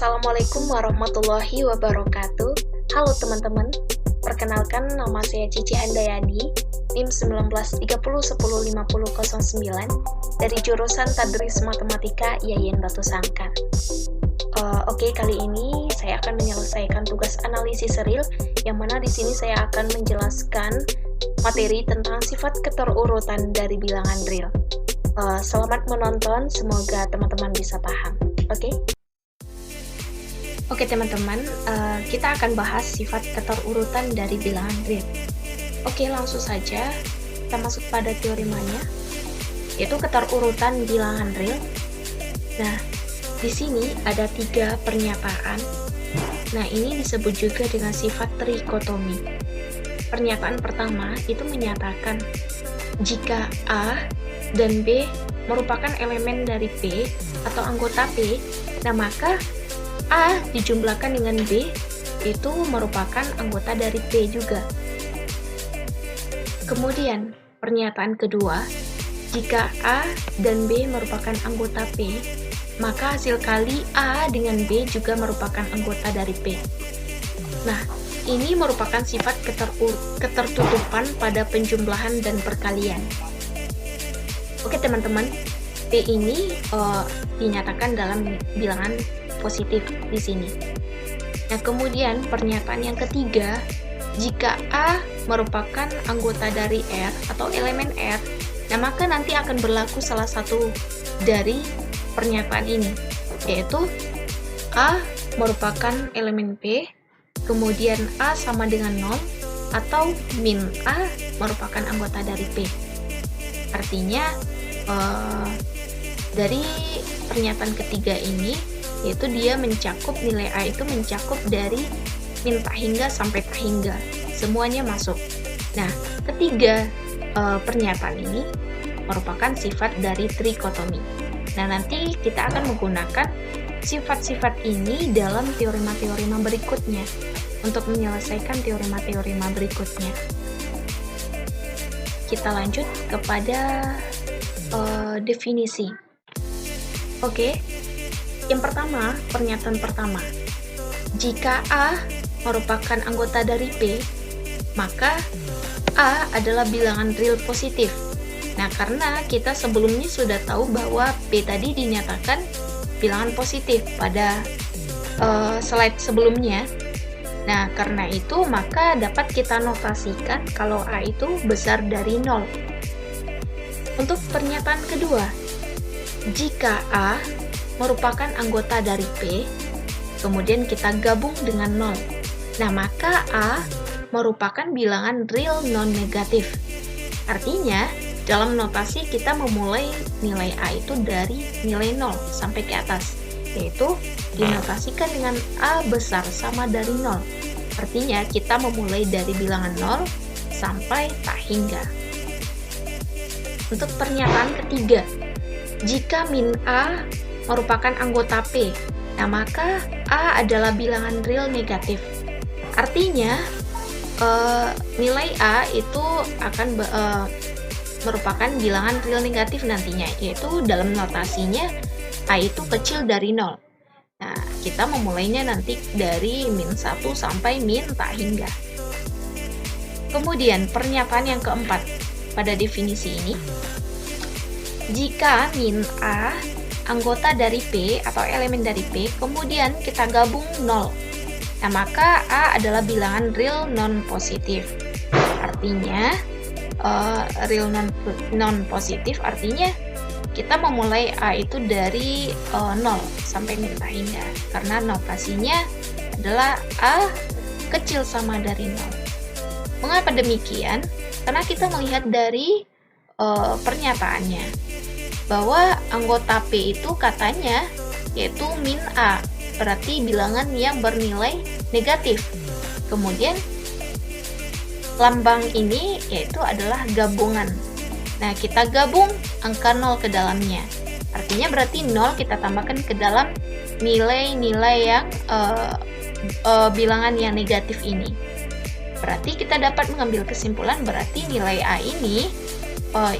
Assalamualaikum warahmatullahi wabarakatuh. Halo teman-teman, perkenalkan nama saya Cici Handayani, NIM 1930105009 dari jurusan Tadris Matematika IAIN Batu Sangkar. Oke, kali ini saya akan menyelesaikan tugas analisis real, yang mana di sini saya akan menjelaskan materi tentang sifat keterurutan dari bilangan real. Selamat menonton, semoga teman-teman bisa paham. Oke teman-teman, kita akan bahas sifat keterurutan dari bilangan real. Oke, langsung saja kita masuk pada teoremanya, yaitu keterurutan bilangan real. Nah, di sini ada 3 pernyataan. Nah, ini disebut juga dengan sifat trikotomi. Pernyataan pertama itu menyatakan jika A dan B merupakan elemen dari P atau anggota P, nah maka A dijumlahkan dengan B itu merupakan anggota dari P juga. Kemudian, pernyataan kedua, jika A dan B merupakan anggota P, maka hasil kali A dengan B juga merupakan anggota dari P. Nah, ini merupakan sifat ketertutupan pada penjumlahan dan perkalian. Oke teman-teman, P ini dinyatakan dalam bilangan positif di sini. Nah, kemudian pernyataan yang ketiga, jika A merupakan anggota dari R atau elemen R, nah maka nanti akan berlaku salah satu dari pernyataan ini, yaitu A merupakan elemen P, kemudian A sama dengan 0, atau min A merupakan anggota dari P. Artinya, dari pernyataan ketiga ini, yaitu dia mencakup nilai A itu mencakup dari min tak hingga sampai tak hingga, semuanya masuk. Nah, ketiga pernyataan ini merupakan sifat dari trikotomi. Nah, nanti kita akan menggunakan sifat-sifat ini dalam teorema-teorema berikutnya untuk menyelesaikan teorema-teorema berikutnya. Kita lanjut kepada definisi. Oke. Yang pertama, pernyataan pertama. Jika A merupakan anggota dari P, maka A adalah bilangan real positif. Nah, karena kita sebelumnya sudah tahu bahwa P tadi dinyatakan bilangan positif pada slide sebelumnya. Nah, karena itu maka dapat kita notasikan kalau A itu besar dari 0. Untuk pernyataan kedua, jika A merupakan anggota dari P, kemudian kita gabung dengan 0. Nah, maka A merupakan bilangan real non-negatif. Artinya, dalam notasi kita memulai nilai A itu dari nilai 0 sampai ke atas, yaitu dinotasikan dengan A besar sama dari 0. Artinya, kita memulai dari bilangan 0 sampai tak hingga. Untuk pernyataan ketiga, jika min A merupakan anggota P, nah maka A adalah bilangan real negatif. Artinya, nilai A itu akan merupakan bilangan real negatif nantinya, yaitu dalam notasinya A itu kecil dari 0. Nah, kita memulainya nanti dari min 1 sampai min tak hingga. Kemudian, pernyataan yang keempat pada definisi ini, jika min A anggota dari P atau elemen dari P, kemudian kita gabung 0. Nah, maka A adalah bilangan real non-positif. Artinya, real non-positif artinya kita memulai A itu dari 0 sampai min tak hingga. Karena notasinya adalah A kecil sama dari 0. Mengapa demikian? Karena kita melihat dari pernyataannya, bahwa anggota P itu katanya yaitu min A, berarti bilangan yang bernilai negatif. Kemudian lambang ini yaitu adalah gabungan. Nah, kita gabung angka 0 ke dalamnya. Artinya berarti 0 kita tambahkan ke dalam nilai-nilai yang bilangan yang negatif ini. Berarti kita dapat mengambil kesimpulan berarti nilai A ini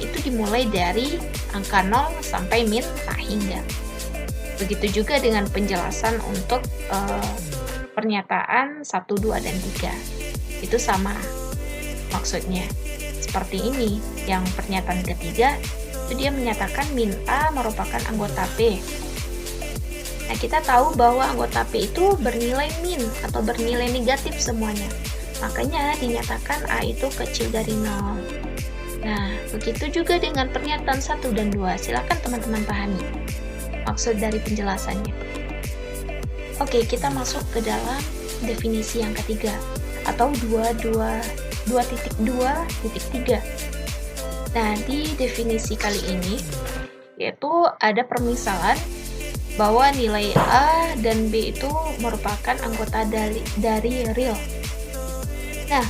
itu dimulai dari angka 0 sampai min tak hingga. Begitu juga dengan penjelasan untuk pernyataan 1, 2, dan 3. Itu sama maksudnya. Seperti ini, yang pernyataan ketiga, itu dia menyatakan min A merupakan anggota P. Nah, kita tahu bahwa anggota P itu bernilai min atau bernilai negatif semuanya. Makanya dinyatakan A itu kecil dari 0. Nah, begitu juga dengan pernyataan 1 dan 2. Silakan teman-teman pahami maksud dari penjelasannya. Oke, kita masuk ke dalam definisi yang ketiga atau 2.2.3. Nah, di definisi kali ini yaitu ada permisalan bahwa nilai A dan B itu merupakan anggota dari real. Nah,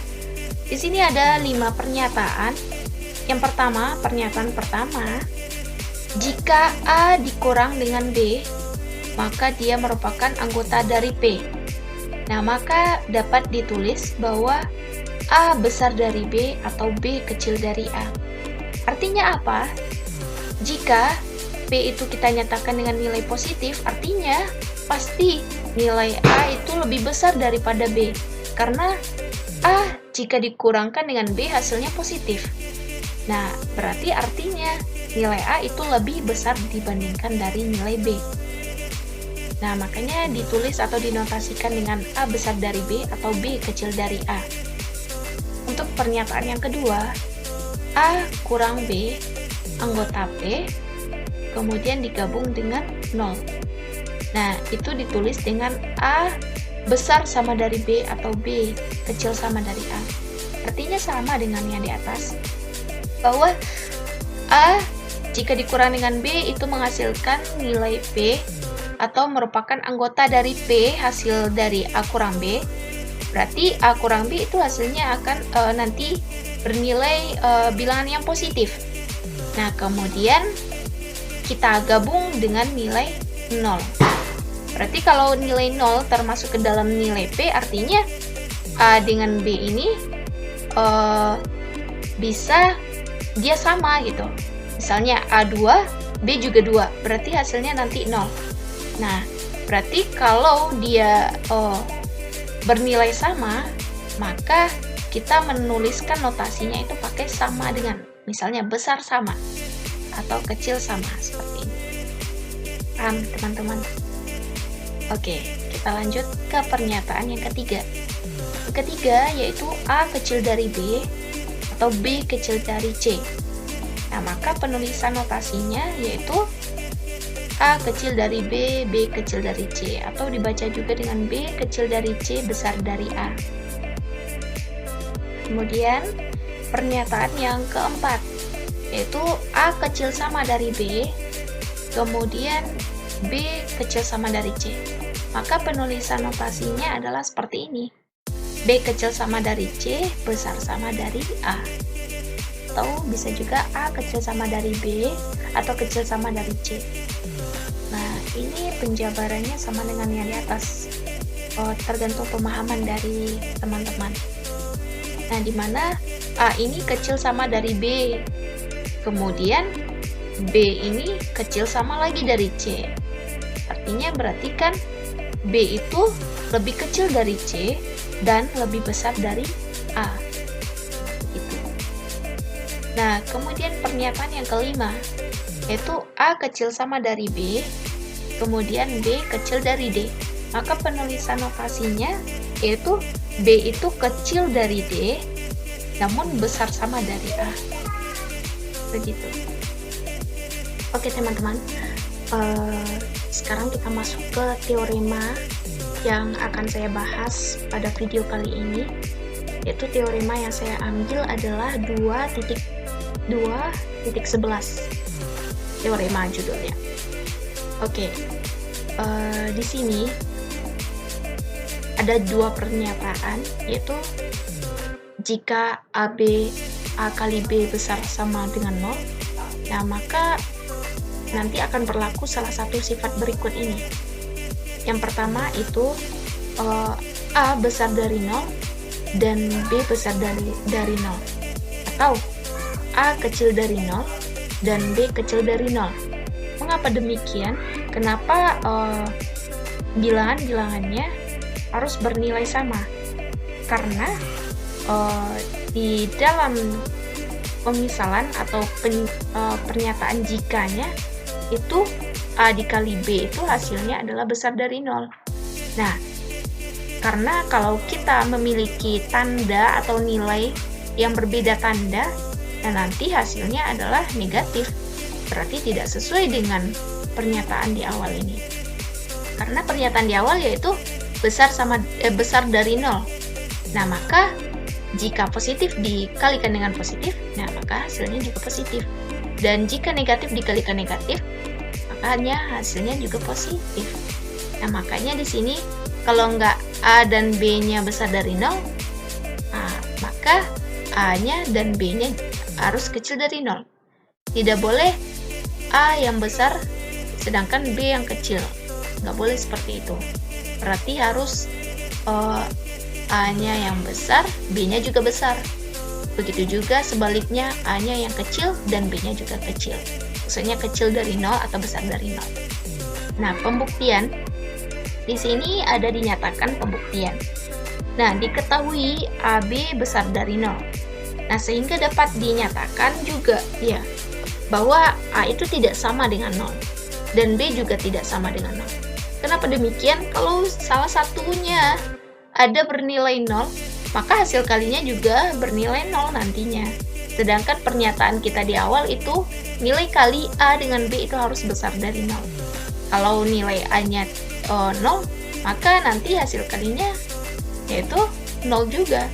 di sini ada 5 pernyataan. Yang pertama, pernyataan pertama, jika A dikurang dengan B, maka dia merupakan anggota dari P. Nah, maka dapat ditulis bahwa A besar dari B atau B kecil dari A. Artinya apa? Jika P itu kita nyatakan dengan nilai positif, artinya pasti nilai A itu lebih besar daripada B. Karena A jika dikurangkan dengan B hasilnya positif. Nah, berarti artinya nilai A itu lebih besar dibandingkan dari nilai B. Nah, makanya ditulis atau dinotasikan dengan A besar dari B atau B kecil dari A. Untuk pernyataan yang kedua, A kurang B anggota P, kemudian digabung dengan 0. Nah, itu ditulis dengan A besar sama dari B atau B kecil sama dari A. Artinya sama dengan yang di atas, bahwa A jika dikurang dengan B itu menghasilkan nilai P atau merupakan anggota dari P hasil dari A kurang B. Berarti A kurang B itu hasilnya akan nanti bernilai bilangan yang positif. Nah, kemudian kita gabung dengan nilai 0. Berarti kalau nilai 0 termasuk ke dalam nilai P, artinya A dengan B ini bisa dia sama gitu. Misalnya A2, B juga 2, berarti hasilnya nanti 0. Nah, berarti kalau dia bernilai sama, maka kita menuliskan notasinya itu pakai sama dengan, misalnya besar sama atau kecil sama, seperti ini. Paham, teman-teman? Oke, kita lanjut ke pernyataan yang ketiga. Yang ketiga yaitu A kecil dari B atau B kecil dari C. Nah, maka penulisan notasinya yaitu A kecil dari B, B kecil dari C, atau dibaca juga dengan B kecil dari C besar dari A. Kemudian pernyataan yang keempat yaitu A kecil sama dari B, kemudian B kecil sama dari C. Maka penulisan notasinya adalah seperti ini. B kecil sama dari C, besar sama dari A. Atau bisa juga A kecil sama dari B atau kecil sama dari C. Nah, ini penjabarannya sama dengan yang di atas. Tergantung pemahaman dari teman-teman. Nah, di mana A ini kecil sama dari B. Kemudian B ini kecil sama lagi dari C. Artinya berarti kan B itu lebih kecil dari C dan lebih besar dari A. Gitu. Nah, kemudian pernyataan yang kelima yaitu A kecil sama dari B, kemudian B kecil dari D. Maka penulisan notasinya yaitu B itu kecil dari D, namun besar sama dari A. Begitu. Oke, teman-teman. Sekarang kita masuk ke teorema yang akan saya bahas pada video kali ini. Yaitu teorema yang saya ambil adalah 2.2.11. Teorema judulnya. Oke, di sini ada dua pernyataan, yaitu jika A kali B besar sama dengan 0, nah maka nanti akan berlaku salah satu sifat berikut ini. Yang pertama itu A besar dari 0 dan B besar dari 0, atau A kecil dari 0 dan B kecil dari 0. Mengapa demikian? kenapa bilangan-bilangannya harus bernilai sama? Karena di dalam pemisalan atau pernyataan jikanya itu A dikali B itu hasilnya adalah besar dari 0. Nah, karena kalau kita memiliki tanda atau nilai yang berbeda tanda, nah nanti hasilnya adalah negatif. Berarti tidak sesuai dengan pernyataan di awal ini. Karena pernyataan di awal yaitu besar dari 0. Nah, maka jika positif dikalikan dengan positif, nah maka hasilnya juga positif. Dan jika negatif dikalikan negatif, makanya hasilnya juga positif. Nah, makanya di sini kalau nggak A dan B-nya besar dari 0, maka A-nya dan B-nya harus kecil dari 0. Tidak boleh A yang besar sedangkan B yang kecil. Nggak boleh seperti itu. Berarti harus A-nya yang besar, B-nya juga besar. Begitu juga sebaliknya, A-nya yang kecil dan B-nya juga kecil. Maksudnya kecil dari 0 atau besar dari 0. Nah, pembuktian. Di sini ada dinyatakan pembuktian. Nah, diketahui AB besar dari 0. Nah, sehingga dapat dinyatakan juga ya bahwa A itu tidak sama dengan 0 dan B juga tidak sama dengan 0. Kenapa demikian? Kalau salah satunya ada bernilai 0, maka hasil kalinya juga bernilai 0 nantinya. Sedangkan pernyataan kita di awal itu nilai kali A dengan B itu harus besar dari 0. Kalau nilai A-nya 0, maka nanti hasil kalinya yaitu 0 juga.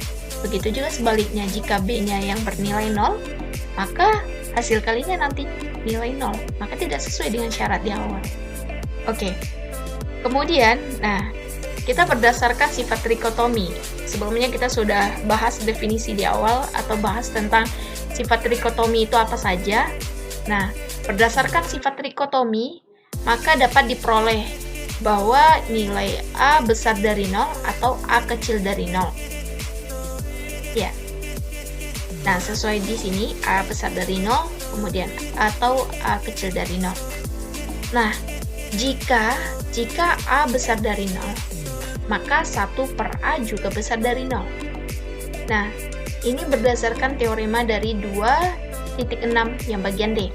Begitu juga sebaliknya, jika B-nya yang bernilai 0, maka hasil kalinya nanti nilai 0. Maka tidak sesuai dengan syarat di awal. Oke. Kemudian, kita berdasarkan sifat trikotomi. Sebelumnya kita sudah bahas definisi di awal atau bahas tentang sifat trikotomi itu apa saja. Nah, berdasarkan sifat trikotomi, maka dapat diperoleh bahwa nilai A besar dari 0 atau A kecil dari 0. Ya. Nah, sesuai di sini A besar dari 0, kemudian atau A kecil dari 0. Nah, jika A besar dari 0, maka 1 per A juga besar dari 0. Nah, ini berdasarkan teorema dari 2.6 yang bagian D.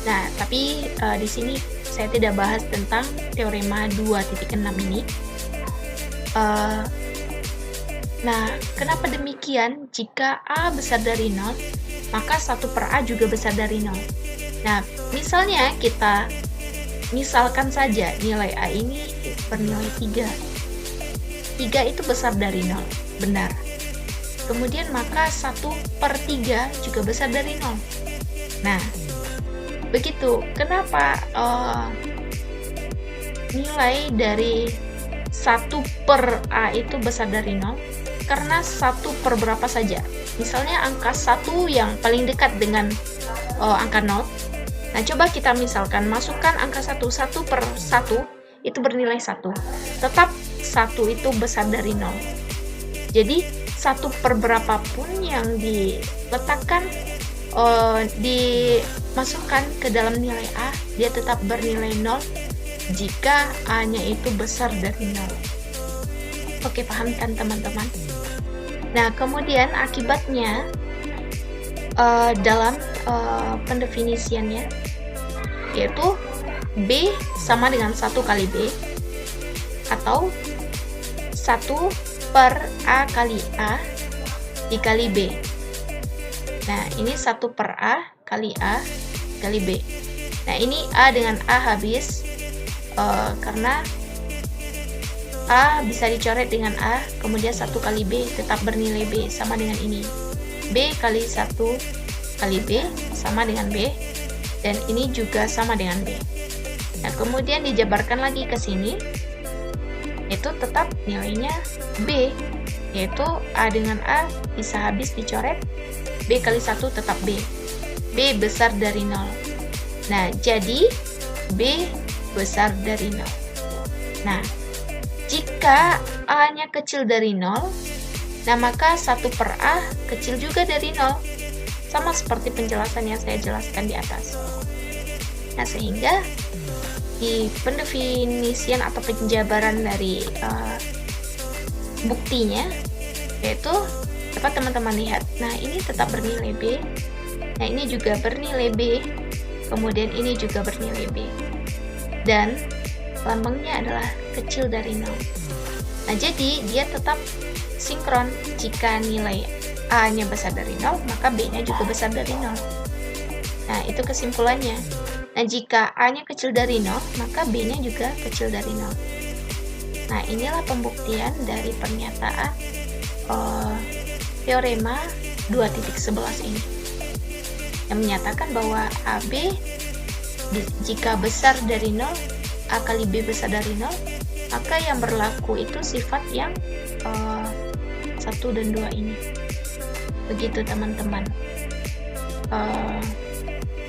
Nah, tapi di sini saya tidak bahas tentang teorema 2.6 ini. Nah, kenapa demikian? Jika A besar dari 0, maka 1 per A juga besar dari 0. Nah, misalnya kita misalkan saja nilai A ini bernilai 3. 3 itu besar dari 0, benar. Kemudian maka 1 per 3 juga besar dari 0. Nah, begitu. Kenapa nilai dari 1 per A itu besar dari 0? Karena 1 per berapa saja. Misalnya angka 1 yang paling dekat dengan angka 0. Nah, coba kita misalkan masukkan angka 1 per 1 itu bernilai 1. Tetap 1 itu besar dari 0. Jadi 1 per berapapun yang diletakkan dimasukkan ke dalam nilai A, dia tetap bernilai 0 jika A-nya itu besar dari 0. Oke, paham kan teman-teman? Nah, kemudian akibatnya dalam pendefinisiannya yaitu B sama dengan 1 kali B atau 1 per A kali A dikali B. Nah, ini 1 per A kali A kali B. Nah, ini A dengan A habis karena A bisa dicoret dengan A, kemudian 1 kali B tetap bernilai B sama dengan ini. B kali 1 kali B sama dengan B, dan ini juga sama dengan B. Nah, kemudian dijabarkan lagi ke sini, itu tetap nilainya B, yaitu A dengan A bisa habis dicoret, B kali 1 tetap B. B besar dari 0. Nah, jadi B besar dari 0. Nah, jika A-nya kecil dari 0, nah maka 1 per A kecil juga dari 0. Sama seperti penjelasan yang saya jelaskan di atas. Nah, sehingga di pendefinisian atau penjabaran dari buktinya, yaitu dapat teman-teman lihat. Nah, ini tetap bernilai B. Nah, ini juga bernilai B. Kemudian ini juga bernilai B. Dan lambangnya adalah kecil dari 0. Nah, jadi dia tetap sinkron. Jika nilai A-nya besar dari 0, maka B-nya juga besar dari 0. Nah, itu kesimpulannya. Nah, jika A-nya kecil dari 0, maka B-nya juga kecil dari 0. Nah, inilah pembuktian dari pernyataan teorema 2.11 ini, yang menyatakan bahwa AB jika besar dari 0, A kali B besar dari 0, maka yang berlaku itu sifat yang 1 dan 2 ini. Begitu teman-teman.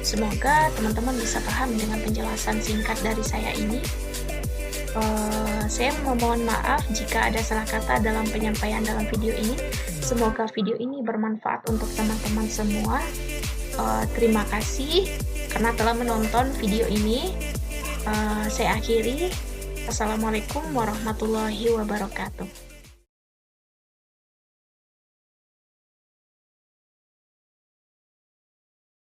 Semoga teman-teman bisa paham dengan penjelasan singkat dari saya ini. Saya memohon maaf jika ada salah kata dalam penyampaian dalam video ini. Semoga video ini bermanfaat untuk teman-teman semua. Terima kasih karena telah menonton video ini. Saya akhiri. Assalamualaikum warahmatullahi wabarakatuh.